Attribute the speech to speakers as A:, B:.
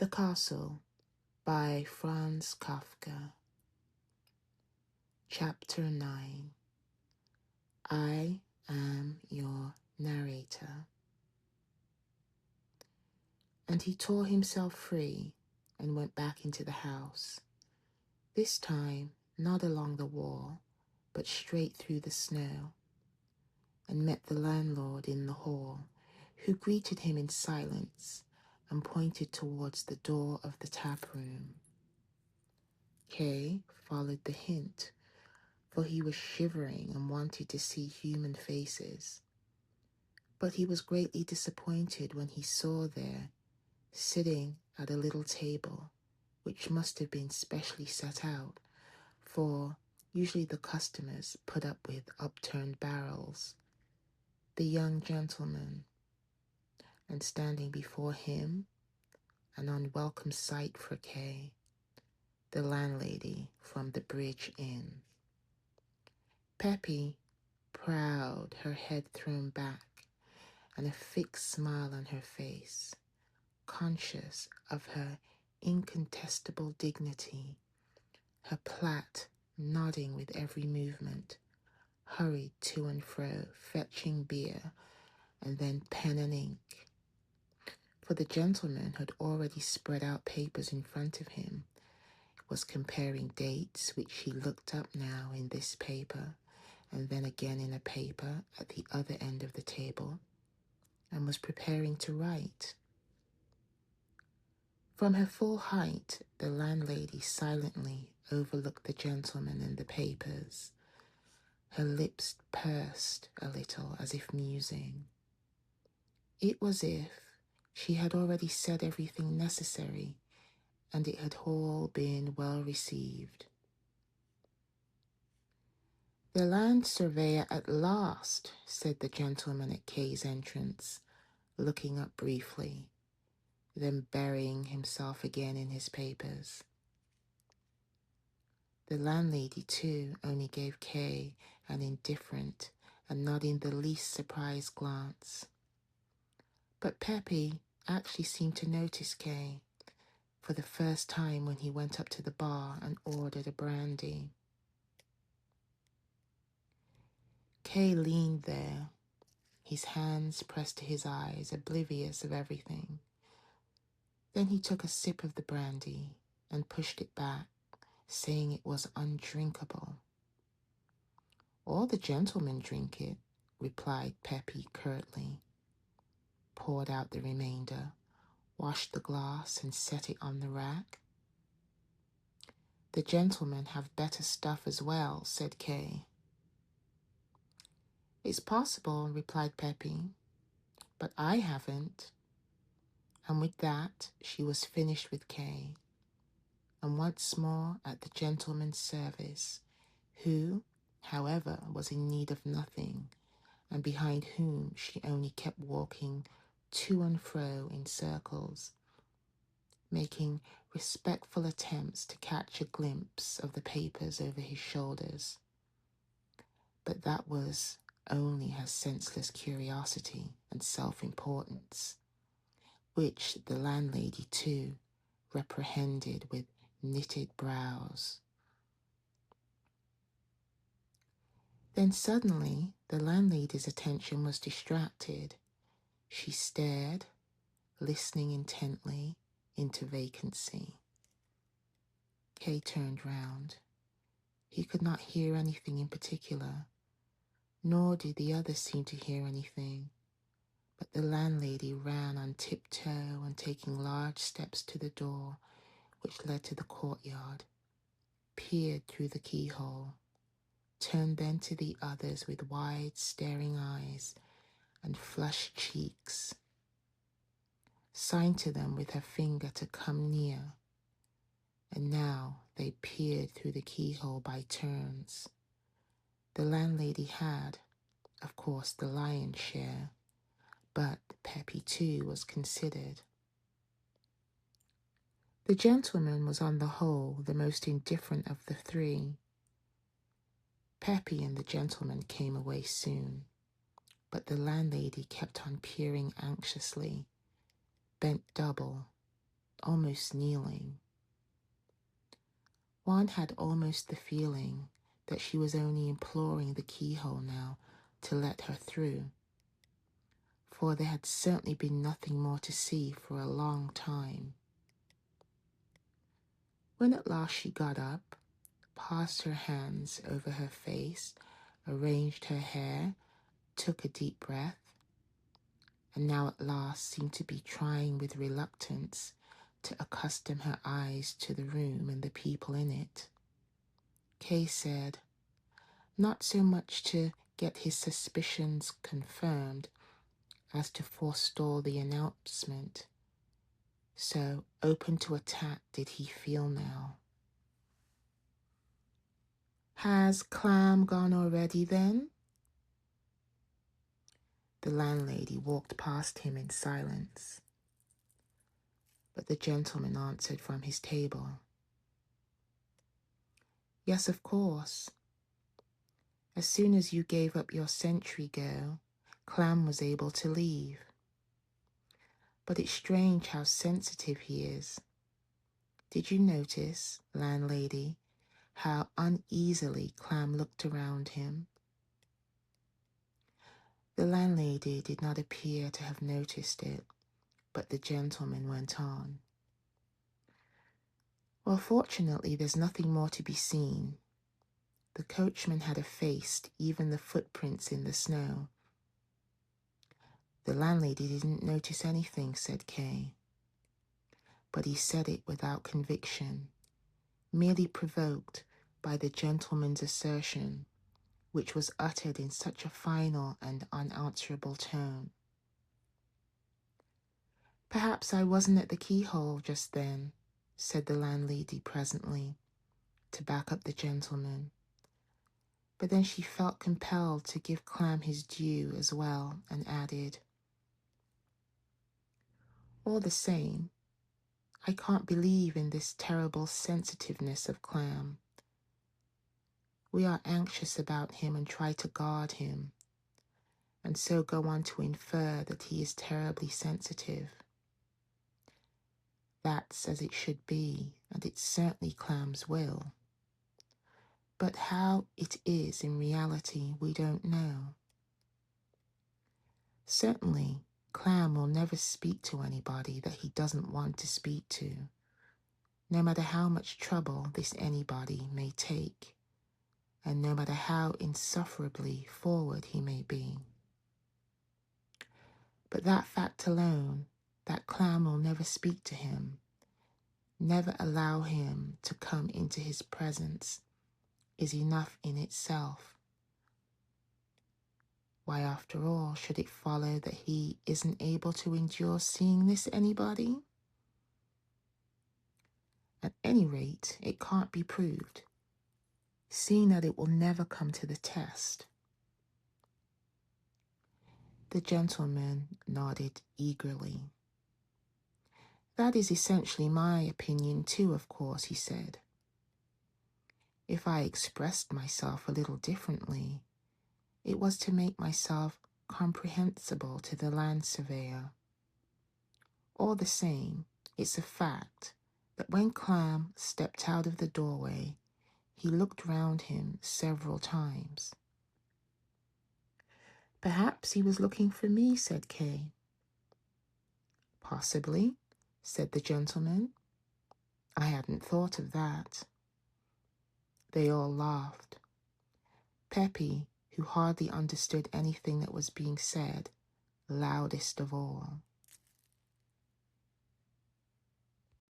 A: The Castle by Franz Kafka. Chapter 9. I am your narrator. And he tore himself free and went back into the house, this time not along the wall, but straight through the snow, and met the landlord in the hall, who greeted him in silence and pointed towards the door of the tap room. Kay followed the hint, for he was shivering and wanted to see human faces. But he was greatly disappointed when he saw there, sitting at a little table, which must have been specially set out, for usually the customers put up with upturned barrels, the young gentleman, and standing before him, an unwelcome sight for Kay, the landlady from the Bridge Inn. Pepi, proud, her head thrown back, and a fixed smile on her face, conscious of her incontestable dignity, her plait nodding with every movement, hurried to and fro, fetching beer, and then pen and ink. For the gentleman had already spread out papers in front of him, was comparing dates, which he looked up now in this paper, and then again in a paper at the other end of the table, and was preparing to write. From her full height, the landlady silently overlooked the gentleman and the papers. Her lips pursed a little as if musing. It was as if she had already said everything necessary, and it had all been well received. "The land surveyor at last," said the gentleman at Kay's entrance, looking up briefly, then burying himself again in his papers. The landlady, too, only gave Kay an indifferent and not in the least surprised glance. But Pepi actually seemed to notice Kay for the first time when he went up to the bar and ordered a brandy. Kay leaned there, his hands pressed to his eyes, oblivious of everything. Then he took a sip of the brandy and pushed it back, saying it was undrinkable. "All the gentlemen drink it," replied Pepi curtly, poured out the remainder, washed the glass and set it on the rack. "The gentlemen have better stuff as well," said Kay. "It's possible," replied Pepi, "but I haven't." And with that, she was finished with Kay, and once more at the gentleman's service, who, however, was in need of nothing, and behind whom she only kept walking to and fro in circles, making respectful attempts to catch a glimpse of the papers over his shoulders. But that was only her senseless curiosity and self-importance, which the landlady, too, reprehended with knitted brows. Then suddenly the landlady's attention was distracted. She stared, listening intently, into vacancy. Kay turned round. He could not hear anything in particular, nor did the others seem to hear anything, but the landlady ran on tiptoe and taking large steps to the door which led to the courtyard, peered through the keyhole, turned then to the others with wide staring eyes and flushed cheeks, signed to them with her finger to come near, and now they peered through the keyhole by turns. The landlady had, of course, the lion's share, but Pepi too was considered. The gentleman was on the whole the most indifferent of the three. Pepi and the gentleman came away soon, but the landlady kept on peering anxiously, bent double, almost kneeling. One had almost the feeling that she was only imploring the keyhole now to let her through, for there had certainly been nothing more to see for a long time. When at last she got up, passed her hands over her face, arranged her hair, took a deep breath, and now at last seemed to be trying with reluctance to accustom her eyes to the room and the people in it, Kay said, not so much to get his suspicions confirmed as to forestall the announcement, so open to attack did he feel now. "Has Klamm gone already, then?" The landlady walked past him in silence, but the gentleman answered from his table. "Yes, of course. As soon as you gave up your sentry go, Klamm was able to leave. But it's strange how sensitive he is. Did you notice, landlady, how uneasily Klamm looked around him?" The landlady did not appear to have noticed it, but the gentleman went on. "Well, fortunately, there's nothing more to be seen. The coachman had effaced even the footprints in the snow." "The landlady didn't notice anything," said Kay. But he said it without conviction, merely provoked by the gentleman's assertion, which was uttered in such a final and unanswerable tone. "Perhaps I wasn't at the keyhole just then," said the landlady presently, to back up the gentleman. But then she felt compelled to give Klamm his due as well, and added, "All the same, I can't believe in this terrible sensitiveness of Klamm. We are anxious about him and try to guard him, and so go on to infer that he is terribly sensitive. That's as it should be, and it's certainly Klamm's will. But how it is in reality, we don't know. Certainly, Klamm will never speak to anybody that he doesn't want to speak to, no matter how much trouble this anybody may take, and no matter how insufferably forward he may be. But that fact alone, that Klamm will never speak to him, never allow him to come into his presence, is enough in itself. Why, after all, should it follow that he isn't able to endure seeing this anybody? At any rate, it can't be proved, seeing that it will never come to the test." The gentleman nodded eagerly. "That is essentially my opinion too, of course," he said. "If I expressed myself a little differently, it was to make myself comprehensible to the land surveyor. All the same, it's a fact that when Klamm stepped out of the doorway, he looked round him several times." "Perhaps he was looking for me," said Kay. "Possibly," said the gentleman. "I hadn't thought of that." They all laughed. Pepi, who hardly understood anything that was being said, loudest of all.